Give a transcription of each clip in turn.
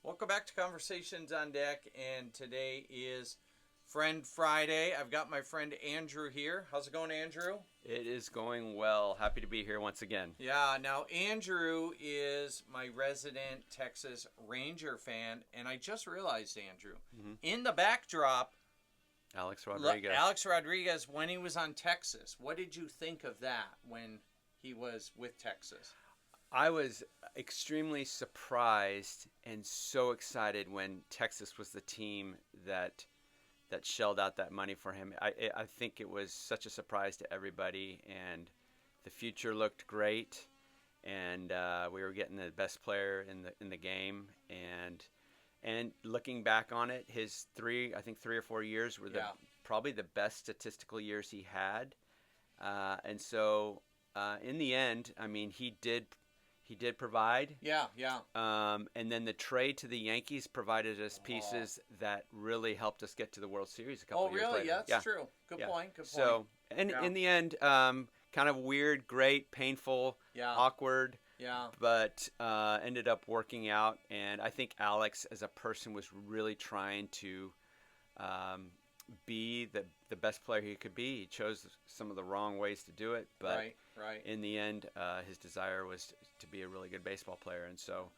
Welcome back to Conversations on Deck, and today is Friend Friday. I've got my friend Andrew here. How's it going, Andrew? It is going well. Happy to be here once again. Yeah, now Andrew is my resident Texas Ranger fan, and I just realized, Andrew, in the backdrop, Alex Rodriguez. Alex Rodriguez, when he was on Texas, what did you think of that when he was with Texas? I was extremely surprised and so excited when Texas was the team that shelled out that money for him. I think it was such a surprise to everybody, and the future looked great, and we were getting the best player in the game, and looking back on it, his 3 or 4 years were probably the best statistical years he had, and so in the end, I mean, he did provide. Yeah. And then the trade to the Yankees provided us pieces that really helped us get to the World Series a couple years later. Oh, really? Yeah, that's true. Good point. So, in the end, kind of weird, great, painful, awkward. Yeah. But ended up working out. And I think Alex, as a person, was really trying to be the best player he could be. He chose some of the wrong ways to do it, but right. in the end, his desire was to be a really good baseball player, and so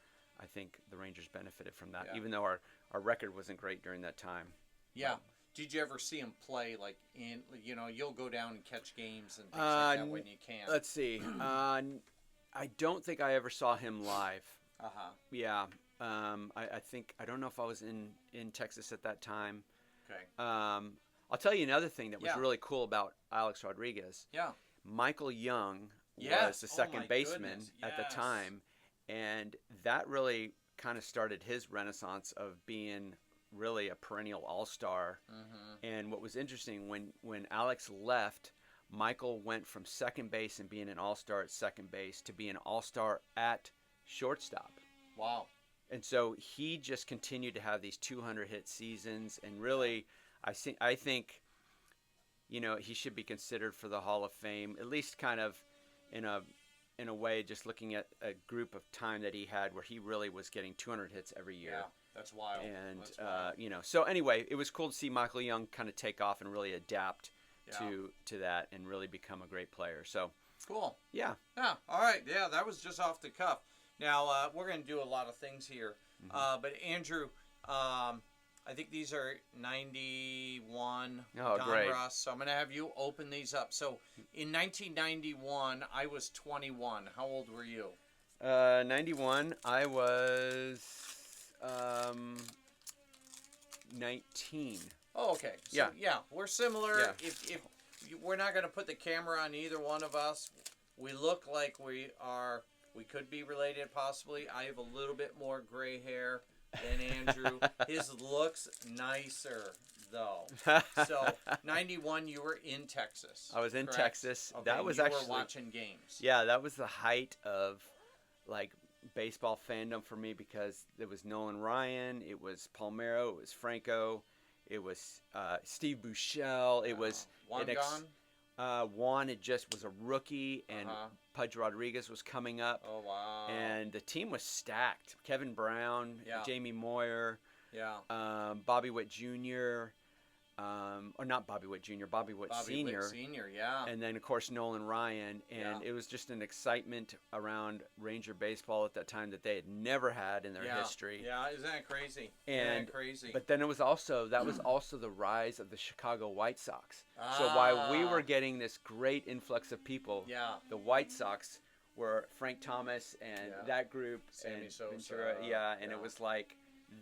I think the Rangers benefited from that, even though our record wasn't great during that time. Yeah. Did you ever see him play, like, you'll go down and catch games and things like that when you can? Let's see. I don't think I ever saw him live. Uh-huh. Yeah. I think, I don't know if I was in Texas at that time. Okay. I'll tell you another thing that was really cool about Alex Rodriguez. Yeah. Michael Young was the second baseman at the time, and that really kind of started his renaissance of being really a perennial all-star. Mm-hmm. And what was interesting, when Alex left, Michael went from second base and being an all-star at second base to being an all-star at shortstop. Wow. And so he just continued to have these 200-hit seasons, and really, I think, he should be considered for the Hall of Fame, at least kind of in a way, just looking at a group of time that he had where he really was getting 200 hits every year. Yeah, that's wild. And, so anyway, it was cool to see Michael Young kind of take off and really adapt to that and really become a great player. So cool. Yeah. Yeah, all right. Yeah, that was just off the cuff. Now, we're going to do a lot of things here. Mm-hmm. But, Andrew, I think these are 91 Donruss, so I'm going to have you open these up. So, in 1991, I was 21. How old were you? 91, I was 19. Oh, okay. So, yeah, we're similar. Yeah. If we're not going to put the camera on either one of us, we look like we could be related, possibly. I have a little bit more gray hair than Andrew. His looks nicer, though. So, 91, you were in Texas. I was in correct? Texas. Okay, that was you actually were watching games. Yeah, that was the height of baseball fandom for me, because it was Nolan Ryan, it was Palmeiro, it was Franco, it was Steve Buechele, it was Juan gone? Juan just was a rookie, and Pudge Rodriguez was coming up. Oh, wow. And the team was stacked. Kevin Brown, Jamie Moyer, Bobby Witt Jr., or not Bobby Witt Jr., Bobby Witt Sr. Witt Sr., yeah. And then, of course, Nolan Ryan. And it was just an excitement around Ranger baseball at that time that they had never had in their history. Yeah, isn't that crazy? But then that was also the rise of the Chicago White Sox. So while we were getting this great influx of people, the White Sox were Frank Thomas and that group, Sammy and Sosa, Ventura, it was like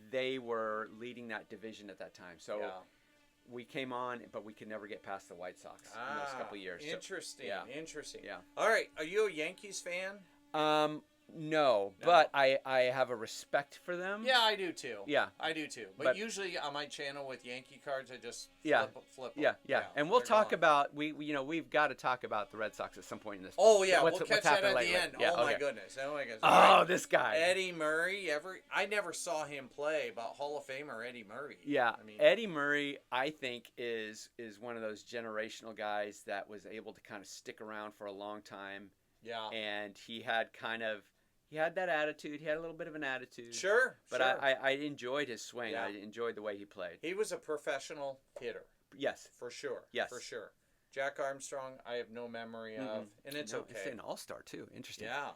they were leading that division at that time. So we came on, but we could never get past the White Sox in those couple of years. Interesting. So, Interesting. Yeah. All right. Are you a Yankees fan? No, but I have a respect for them. Yeah, I do too. Yeah. I do too. But usually on my channel with Yankee cards, I just flip them. Yeah. And we'll talk about we've got to talk about the Red Sox at some point in this. Oh yeah, we'll catch that at the end. Yeah, my goodness. Oh my goodness. Oh, right. This guy. Eddie Murray. I never saw him play, but Hall of Famer Eddie Murray. Yeah. I mean, Eddie Murray, I think, is one of those generational guys that was able to kind of stick around for a long time. Yeah. And he had kind of he had that attitude. He had a little bit of an attitude. Sure. But sure. I enjoyed his swing. Yeah. I enjoyed the way he played. He was a professional hitter. Yes. For sure. Yes. For sure. Jack Armstrong, I have no memory of, and it's okay. It's an all-star too. Interesting. Yeah.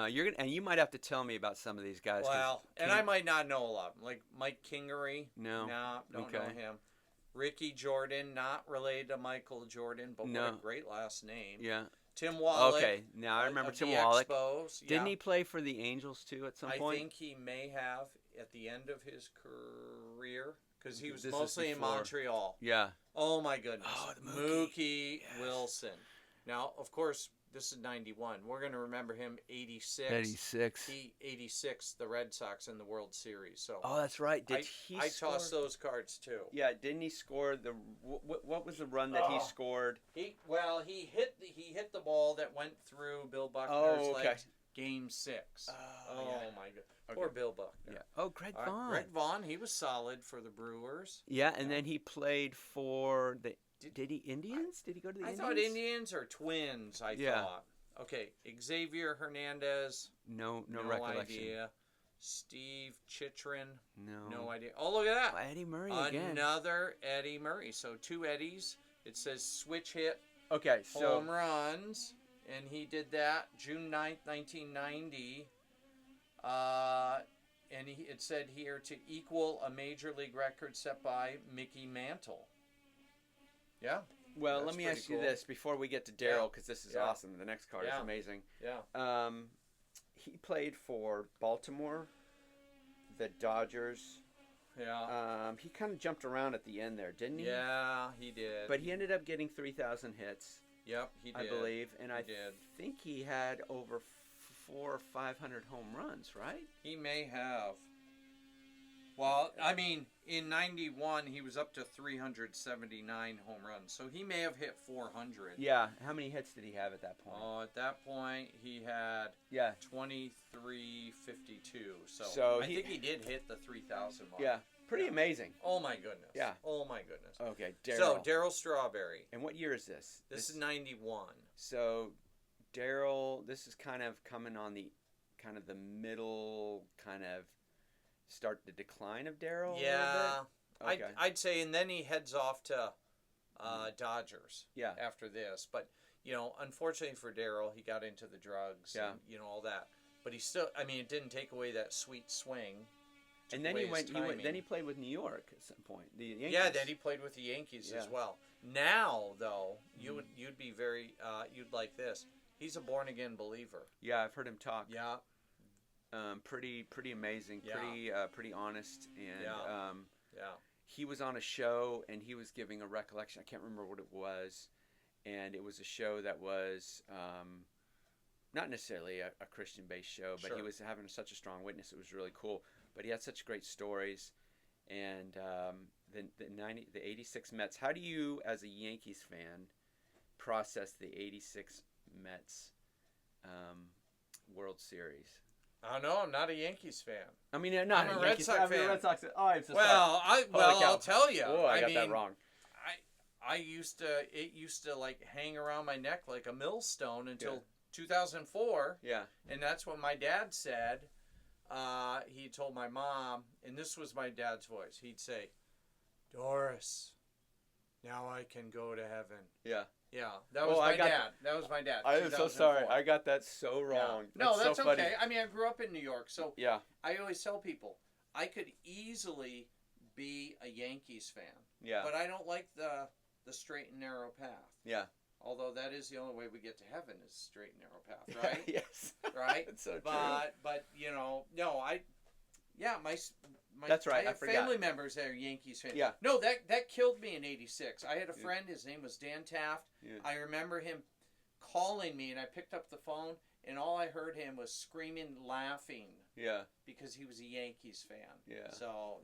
You might have to tell me about some of these guys. Well, and I might not know a lot of them. Like Mike Kingery. No. Don't know him. Ricky Jordan, not related to Michael Jordan, but what a great last name. Yeah. Tim Wallach. Okay, now I remember Tim Wallach. Didn't he play for the Angels too at some point? I think he may have at the end of his career because he was mostly in Montreal. Yeah. Oh my goodness. Oh, the Mookie Wilson. Now, of course, this is 91. We're going to remember him 86. 86. 86, the Red Sox in the World Series. So. Oh, that's right. I tossed those cards too. Yeah, didn't he score the what was the run that he scored? He hit the ball that went through Bill Buckner's legs. Game 6. My God. Okay. Poor Bill Buckner. Yeah. Oh, Greg Vaughn. Greg Vaughn, he was solid for the Brewers. Yeah, and then he played for the Did he Indians? Did he go to the Indians? I thought Indians or Twins, I thought. Okay, Xavier Hernandez. No recollection. Idea. Steve Chitrin. No idea. Oh, look at that. Oh, Eddie Murray again. Another Eddie Murray. So 2 Eddies. It says switch hit. Okay, so home runs. And he did that June 9th, 1990. And it said here to equal a major league record set by Mickey Mantle. Yeah. Well, let me ask you this before we get to Darryl, because this is awesome. The next card is amazing. Yeah. He played for Baltimore, the Dodgers. Yeah. He kind of jumped around at the end there, didn't he? Yeah, he did. But he ended up getting 3,000 hits. Yep, he did. I believe, and I did. think he had over 400 or 500 home runs, right? He may have. Well, I mean, in 91, he was up to 379 home runs, so he may have hit 400. Yeah. How many hits did he have at that point? Oh, at that point, he had 2352. So I think he did hit the 3,000 mark. Yeah. Pretty amazing. Oh, my goodness. Yeah. Oh, my goodness. Okay, Darryl. So, Darryl Strawberry. And what year is this? This is 91. So, Darryl, this is kind of coming on the middle, start the decline of Darryl. Yeah. Okay. I'd say, and then he heads off to Dodgers. Yeah. After this, but unfortunately for Darryl, he got into the drugs. Yeah. And, all that, but he still. I mean, it didn't take away that sweet swing. And then Then he played with New York at some point. The Yankees. Yeah, then he played with the Yankees as well. Now, though, you'd be very you'd like this. He's a born again believer. Yeah, I've heard him talk. Yeah. Pretty amazing. Yeah. Pretty honest. And yeah. He was on a show and he was giving a recollection. I can't remember what it was, and it was a show that was not necessarily a Christian-based show, but he was having such a strong witness. It was really cool. But he had such great stories, and the 86 Mets. How do you, as a Yankees fan, process the 86 Mets World Series? I don't know. I'm not a Yankees fan. I mean, not I'm a Red Sox fan. I'm a Red Sox fan. Oh, I'm so sorry. I'll tell you. Oh, I got that wrong. It used to like hang around my neck like a millstone until 2004. Yeah. And that's what my dad said. He told my mom, and this was my dad's voice. He'd say, "Doris, now I can go to heaven." Yeah. Yeah, that was my dad. That was my dad. I am so sorry. I got that so wrong. Yeah. No, that's so okay. funny. I mean, I grew up in New York, so yeah. I always tell people I could easily be a Yankees fan. Yeah. But I don't like the straight and narrow path. Yeah. Although that is the only way we get to heaven is straight and narrow path, right? Yes. Right? It's so true. But that's right. I have family members that are Yankees fans. Yeah. No, that killed me in '86. I had a friend. His name was Dan Taft. Yeah. I remember him calling me, and I picked up the phone, and all I heard him was screaming, laughing. Yeah. Because he was a Yankees fan. Yeah. So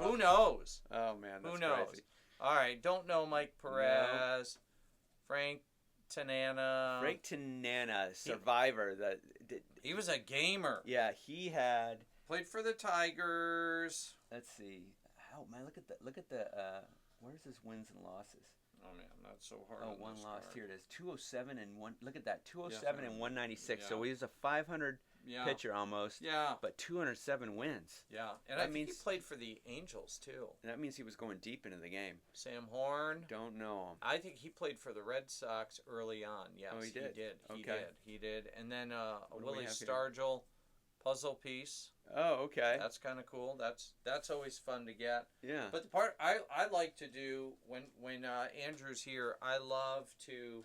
who knows? Oh man, that's who knows? crazy. All right, don't know Mike Perez, Frank Tanana. Frank Tanana, survivor. He was a gamer. Yeah, he had played for the Tigers. Let's see. Oh man, look at the. Where's his wins and losses? Oh man, that's so hard. Oh, one loss. Here it is. 207 and one. Look at that. 207 and 196. Yeah. So he was a 500 pitcher almost. Yeah. But 207 wins. Yeah. And I think he played for the Angels, too. And that means he was going deep into the game. Sam Horn. Don't know him. I think he played for the Red Sox early on. Yes, he did. He did. And then Willie Stargell puzzle piece. Oh, okay. That's kind of cool. That's always fun to get. Yeah. But the part I like to do when Andrew's here, I love to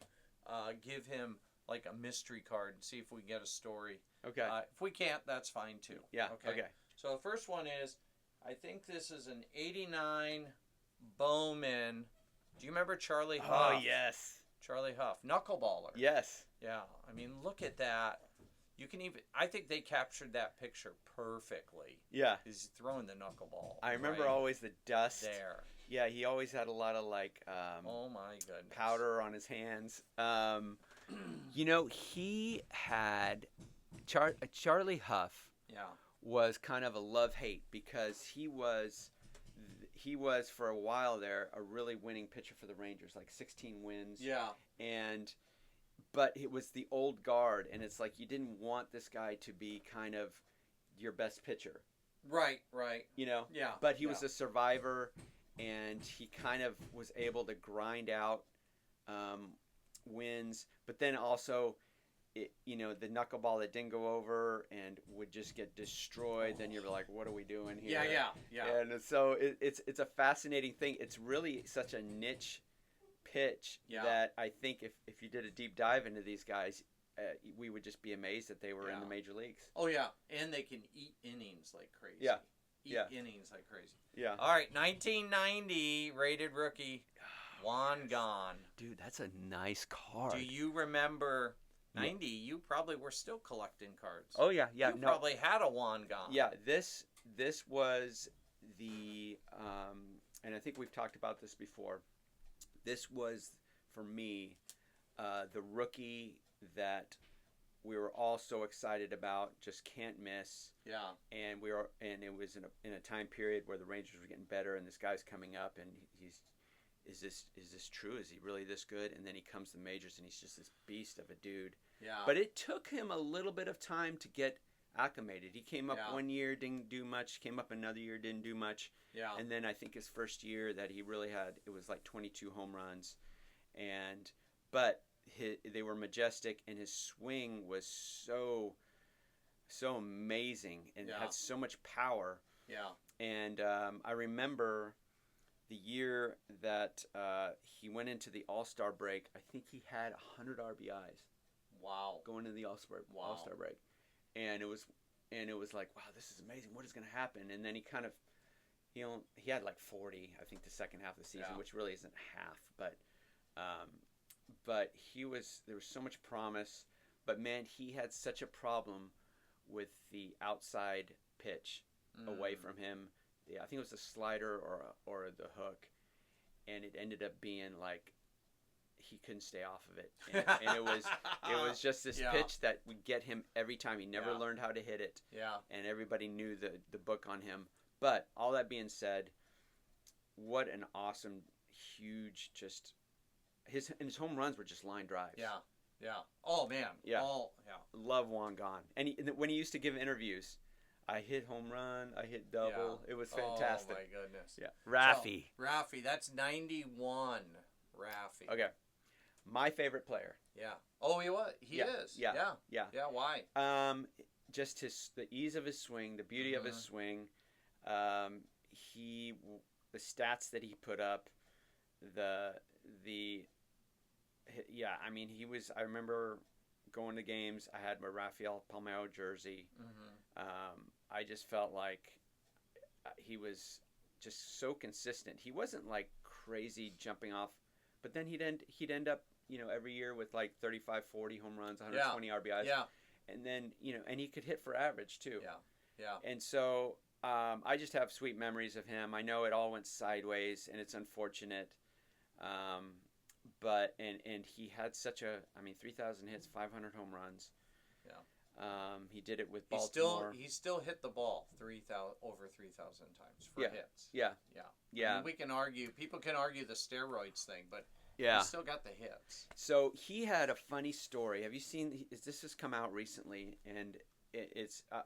give him like a mystery card and see if we can get a story. Okay. If we can't, that's fine too. Yeah. Okay. So the first one is, I think this is an '89 Bowman. Do you remember Charlie Huff? Oh yes. Charlie Huff, knuckleballer. Yes. Yeah. I mean, look at that. You can even. I think they captured that picture perfectly. Yeah. He's throwing the knuckleball. I remember always the dust. There. Yeah, he always had a lot of oh my goodness. powder on his hands. He had Charlie Huff. Yeah. Was kind of a love-hate because he was for a while there a really winning pitcher for the Rangers, like 16 wins. Yeah. But it was the old guard, and it's like you didn't want this guy to be kind of your best pitcher. Right. Yeah. But he was a survivor, and he kind of was able to grind out wins. But then also, the knuckleball that didn't go over and would just get destroyed. Then you're like, what are we doing here? Yeah. And so it's a fascinating thing. It's really such a niche pitch that I think if you did a deep dive into these guys, we would just be amazed that they were in the major leagues. Oh yeah, and they can eat innings like crazy. Yeah, innings like crazy. Yeah. All right, 1990 rated rookie, Juan Gone. Dude, that's a nice card. Do you remember 90? You probably were still collecting cards. Oh yeah. You probably had a Juan Gone. Yeah, this was the and I think we've talked about this before. This was, for me, the rookie that we were all so excited about, just can't miss. Yeah. And it was in a time period where the Rangers were getting better, and this guy's coming up, and is this true? Is he really this good? And then he comes to the majors, and he's just this beast of a dude. Yeah. But it took him a little bit of time to get acclimated. He came up one year, didn't do much. Came up another year, didn't do much. Yeah. And then I think his first year that he really had, it was like 22 home runs, but they were majestic, and his swing was so amazing and had so much power. Yeah. And I remember the year that he went into the All-Star break. I think he had 100 RBIs. Wow. Going into the All-Star break. And it was like, wow, this is amazing. What is going to happen? And then he kind of, he had like 40, I think, the second half of the season, which really isn't half. But there was so much promise. But man, he had such a problem with the outside pitch away from him. I think it was the slider or the hook, and it ended up being like he couldn't stay off of it, and it was just this pitch that would get him every time. He never learned how to hit it, and everybody knew the book on him. But all that being said, what an awesome, huge, just his home runs were just line drives. Yeah. Oh man. Yeah. Love Juan Gone, and when he used to give interviews, I hit home run, I hit double. Yeah. It was fantastic. Oh my goodness. Yeah. Raffy. So, Raffy, that's 91. Raffy. Okay. My favorite player. Yeah. Oh, he was. He is. Yeah. Yeah. Why? Just the ease of his swing, the beauty of his swing. The stats that he put up, I mean, he was. I remember going to games. I had my Rafael Palmeiro jersey. I just felt like he was just so consistent. He wasn't like crazy jumping off, but then he'd end up, every year with like 35, 40 home runs, 120 RBIs. Yeah. And then, and he could hit for average too. Yeah. And so I just have sweet memories of him. I know it all went sideways, and it's unfortunate. But he had 3,000 hits, 500 home runs. Yeah. He did it with Baltimore. He still hit the ball over 3,000 times for hits. Yeah. I mean, people can argue the steroids thing, but he still got the hits. So he had a funny story. Have you seen? This has come out recently, and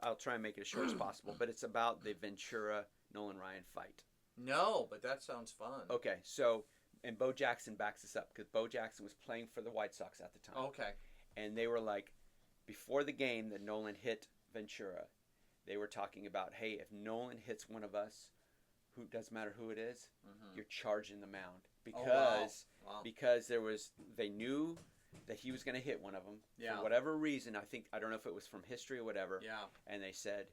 I'll try and make it as short as possible, but it's about the Ventura Nolan Ryan fight. No, but that sounds fun. Okay, so and Bo Jackson backs us up because Bo Jackson was playing for the White Sox at the time. Okay. And they were like, before the game that Nolan hit Ventura, they were talking about, hey, if Nolan hits one of us, who doesn't matter who it is, you're charging the mound because they knew that he was going to hit one of them for whatever reason. I don't know if it was from history or whatever. Yeah. And they said,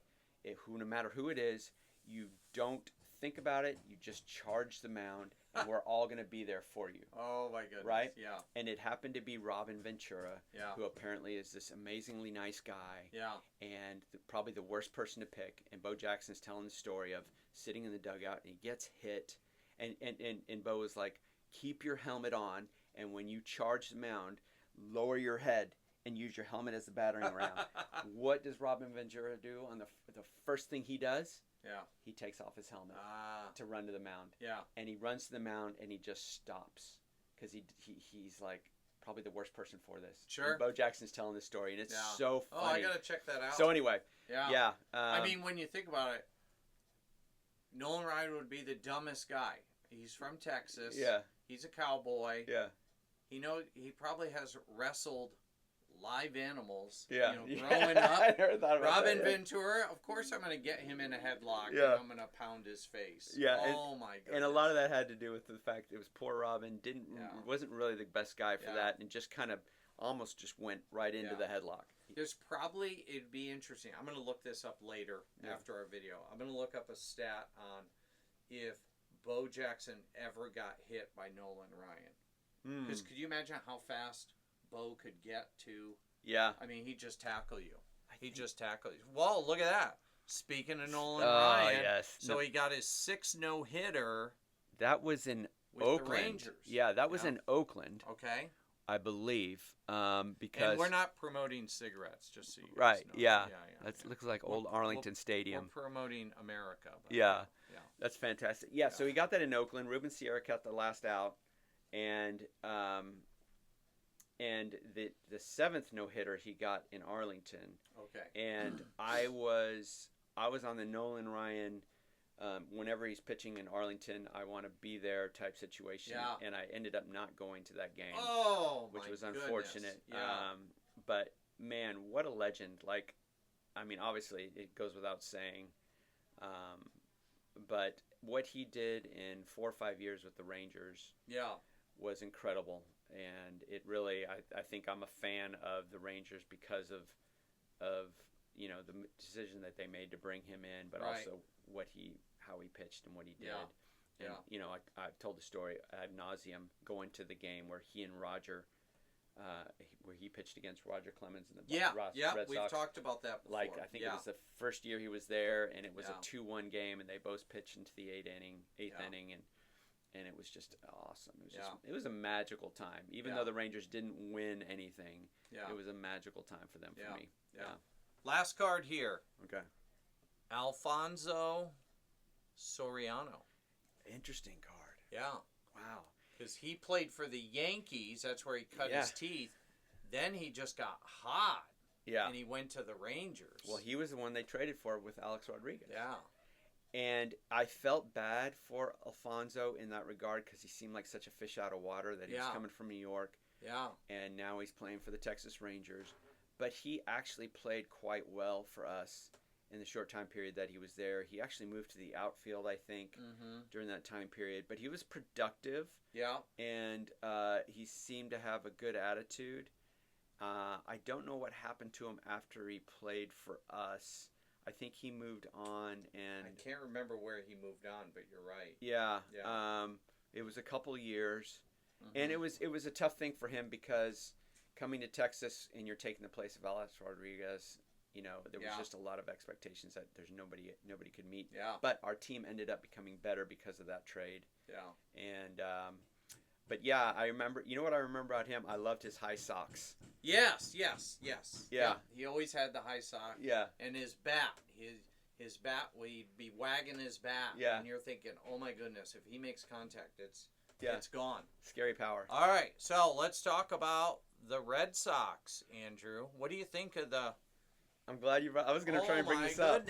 no matter who it is, you don't think about it. You just charge the mound, and we're all going to be there for you. Oh my goodness! Right? Yeah. And it happened to be Robin Ventura, yeah. who apparently is this amazingly nice guy. Yeah. And probably the worst person to pick. And Bo Jackson's telling the story of sitting in the dugout, and he gets hit, and Bo was like, keep your helmet on, and when you charge the mound, lower your head and use your helmet as the battering ram. What does Robin Ventura do on the first thing he does? Yeah. He takes off his helmet to run to the mound. Yeah. And he runs to the mound and he just stops because he's like probably the worst person for this. Sure. And Bo Jackson's telling this story and it's so funny. Oh, I gotta check that out. So anyway. Yeah. Yeah. I mean, when you think about it, Nolan Ryan would be the dumbest guy. He's from Texas. Yeah. He's a cowboy. Yeah. He probably has wrestled live animals. Yeah. Growing up. I never thought about Robin that. Ventura, of course I'm going to get him in a headlock and I'm going to pound his face. Yeah. Oh my goodness. And a lot of that had to do with the fact it was poor Robin wasn't really the best guy for that and just kind of almost just went right into the headlock. It'd be interesting. I'm going to look this up later after our video. I'm going to look up a stat on if Bo Jackson ever got hit by Nolan Ryan. Because could you imagine how fast Bo could get to? Yeah. I mean, he'd just tackle you. Just tackle you. Whoa, look at that. Speaking of Nolan Ryan. Yes. So he got his 6th no-hitter. That was in with Oakland. The Rangers. Yeah, that was in Oakland. Okay. I believe. Because and we're not promoting cigarettes, just so you guys right, know. Yeah. That looks like old Arlington Stadium. We're promoting America. Yeah. That's fantastic. Yeah, so he got that in Oakland. Ruben Sierra cut the last out. And the 7th no-hitter he got in Arlington. Okay. And I was on the Nolan Ryan whenever he's pitching in Arlington, I want to be there type situation. Yeah. And I ended up not going to that game. Oh, which was goodness. unfortunate. Yeah. But man, what a legend. Like, I mean, obviously it goes without saying. But what he did in 4 or 5 years with the Rangers was incredible. And it really, I think I'm a fan of the Rangers because of the decision that they made to bring him in, but also how he pitched and what he did. And I've told the story ad nauseum going to the game where he and Roger, where he pitched against Roger Clemens in the Red Sox. We've talked about that before. Like, I think it was the first year he was there, and it was a 2-1 game, and they both pitched into the 8th inning, and it was just awesome. It was a magical time. Even though the Rangers didn't win anything, it was a magical time for them, for me. Yeah. Last card here. Okay. Alfonso Soriano. Interesting card. Yeah. Wow. Because he played for the Yankees. That's where he cut his teeth. Then he just got hot. Yeah. And he went to the Rangers. Well, he was the one they traded for with Alex Rodriguez. Yeah. And I felt bad for Alfonso in that regard because he seemed like such a fish out of water that he was coming from New York. Yeah. And now he's playing for the Texas Rangers. But he actually played quite well for us in the short time period that he was there. He actually moved to the outfield, I think, during that time period. But he was productive. Yeah. And he seemed to have a good attitude. I don't know what happened to him after he played for us. I think he moved on, and I can't remember where he moved on, but you're right. Yeah. It was a couple years, and it was a tough thing for him because coming to Texas and you're taking the place of Alex Rodriguez, there was just a lot of expectations that there's nobody could meet. Yeah. But our team ended up becoming better because of that trade. Yeah. And but yeah, I remember. You know what I remember about him? I loved his high socks. Yes. Yeah. He always had the high socks. Yeah. And his bat, his bat, he'd be wagging his bat. Yeah. And you're thinking, oh my goodness, if he makes contact, it's gone. Scary power. All right, so let's talk about the Red Sox, Andrew. What do you think of the I'm glad you brought. I was going to try and bring this up.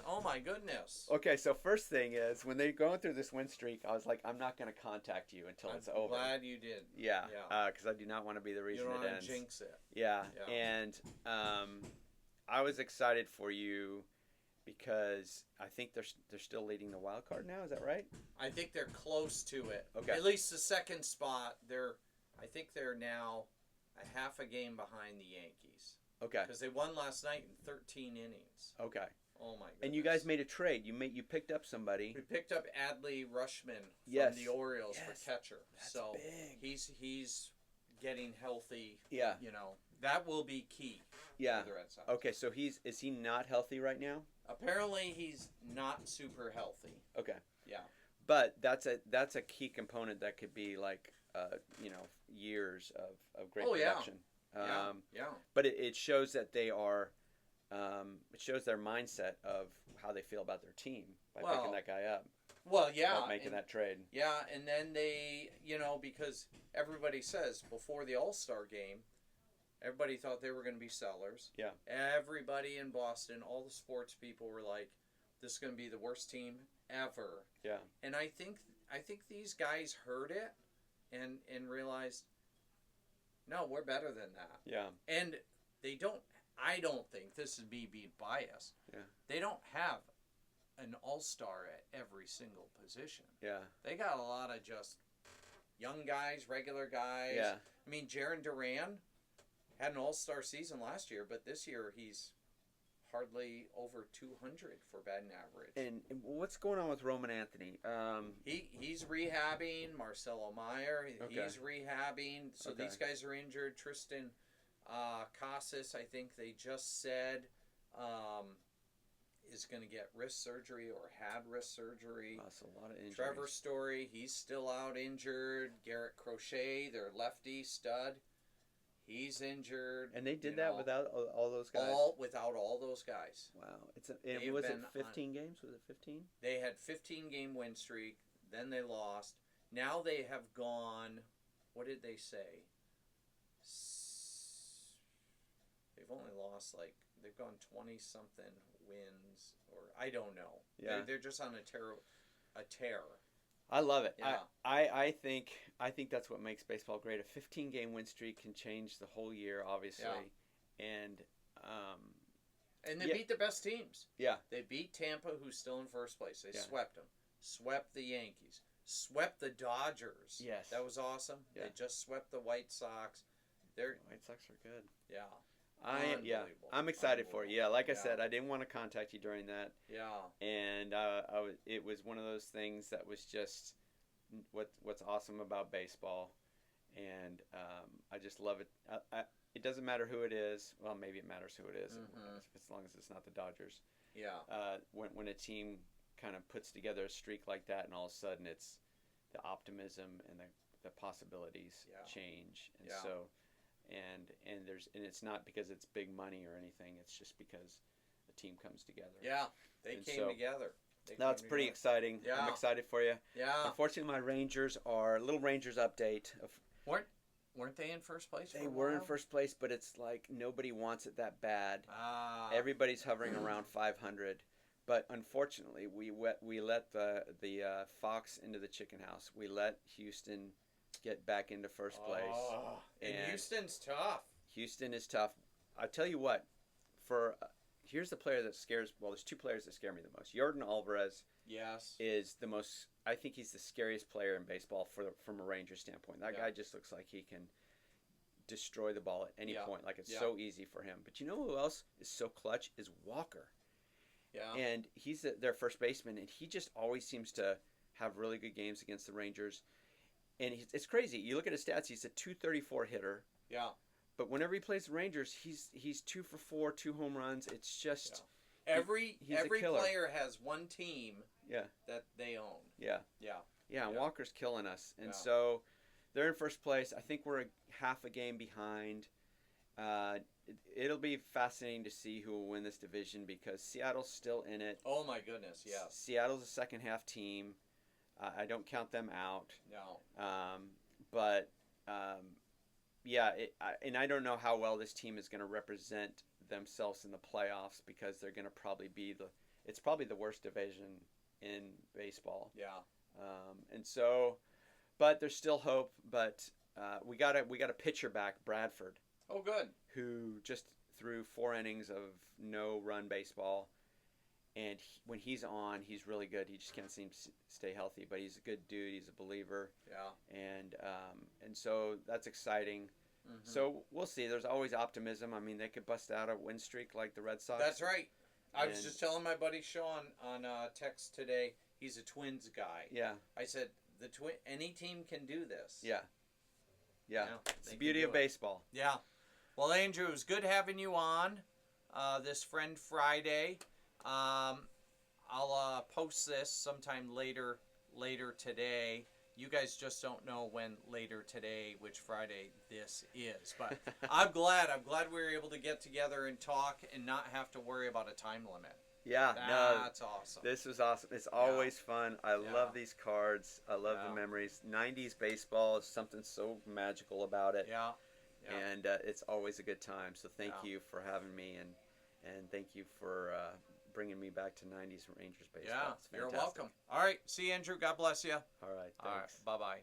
Oh my goodness. Okay, so first thing is when they're going through this win streak, I was like, I'm not going to contact you until it's over. I'm glad you did. Yeah. Because I do not want to be the reason it ends. You don't want to jinx it. Yeah. And I was excited for you because I think they're still leading the wild card now. Is that right? I think they're close to it. Okay. At least the second spot. I think they're now a half a game behind the Yankees. Okay. Because they won last night in 13 innings. Okay. Oh my goodness. And you guys made a trade. You picked up somebody. We picked up Adley Rushman from the Orioles for catcher. That's so big. He's getting healthy. Yeah. You know, that will be key. Yeah. For the Red Sox. Okay, so is he not healthy right now? Apparently he's not super healthy. Okay. Yeah. But that's a key component that could be like years of great production. Yeah. But it shows that they are it shows their mindset of how they feel about their team by picking that guy up. Well, yeah. About making that trade. Yeah, and then they, because everybody says before the All-Star game, everybody thought they were going to be sellers. Yeah. Everybody in Boston, all the sports people were like, this is going to be the worst team ever. Yeah. And I think these guys heard it and realized, no, we're better than that. Yeah. And I don't think, this is me being biased, they don't have an all-star at every single position. Yeah. They got a lot of just young guys, regular guys. Yeah. I mean, Jarren Duran had an all-star season last year, but this year he's hardly over 200 for batting average. And what's going on with Roman Anthony? He's rehabbing. Marcelo Meyer, he's rehabbing. So these guys are injured. Tristan Casas, I think they just said, is going to get wrist surgery or had wrist surgery. That's a lot of injuries. Trevor Story, he's still out injured. Garrett Crochet, their lefty stud, he's injured. And they did that without all those guys? Without all those guys. Wow. Was it 15 games? Was it 15? They had 15-game win streak. Then they lost. Now they have gone, what did they say? They've only lost they've gone 20-something wins, or I don't know. Yeah. They're just on a tear. I love it. Yeah. I think that's what makes baseball great. A 15-game win streak can change the whole year, obviously. Yeah. And they beat the best teams. Yeah. They beat Tampa, who's still in first place. They swept them. Swept the Yankees. Swept the Dodgers. Yes. That was awesome. Yeah. They just swept the White Sox. The White Sox are good. Yeah. I'm excited for you. Yeah, like I said, I didn't want to contact you during that. Yeah. And it was one of those things that was just what's awesome about baseball, and I just love it. It doesn't matter who it is. Well, maybe it matters who it is, as long as it's not the Dodgers. Yeah. When a team kind of puts together a streak like that, and all of a sudden it's the optimism and the possibilities change, and so. And it's not because it's big money or anything. It's just because the team comes together. Yeah, they came together. That's pretty exciting. Yeah. I'm excited for you. Yeah. Unfortunately, my Rangers are little Rangers update. Weren't they in first place? They were in first place, but it's like nobody wants it that bad. Everybody's hovering around 500. But unfortunately, we let the fox into the chicken house. We let Houston get back into first place. And Houston's tough. Houston is tough. I tell you what, here's the player that scares. Well, there's two players that scare me the most. Yordan Alvarez. Yes. Is the most. I think he's the scariest player in baseball from a Ranger standpoint. That guy just looks like he can destroy the ball at any point. Like it's so easy for him. But you know who else is so clutch is Walker. Yeah. And he's their first baseman, and he just always seems to have really good games against the Rangers. And it's crazy. You look at his stats; he's a .234 hitter. Yeah. But whenever he plays the Rangers, he's 2 for 4, 2 home runs. It's just every player has one team. That they own. Yeah. Yeah. Walker's killing us, and so they're in first place. I think we're half a game behind. It'll be fascinating to see who will win this division because Seattle's still in it. Oh my goodness! Yes. Seattle's a second half team. I don't count them out. No. And I don't know how well this team is going to represent themselves in the playoffs because they're going to probably be it's probably the worst division in baseball. Yeah. And so, but there's still hope. But we got a pitcher back, Bradford. Oh, good. Who just threw 4 innings of no run baseball, and when he's on, he's really good. He just can't seem to stay healthy, but he's a good dude. He's a believer. Yeah. And so that's exciting. Mm-hmm. So we'll see. There's always optimism. I mean, they could bust out a win streak like the Red Sox. That's right. I was just telling my buddy Sean on text today. He's a Twins guy. Yeah. I said any team can do this. Yeah. Yeah. It's the beauty of baseball. Yeah. Well, Andrew, it was good having you on this Friend Friday. I'll post this sometime later today. You guys just don't know when later today, which Friday this is. But I'm glad we were able to get together and talk and not have to worry about a time limit. Yeah, that's awesome. This was awesome. It's always fun. I love these cards. I love the memories. 90s baseball is something so magical about it. Yeah. And it's always a good time. So thank you for having me, and thank you for bringing me back to 90s Rangers baseball. Yeah, you're welcome. All right. See you, Andrew. God bless you. All right. Thanks. All right. Bye-bye. Bye.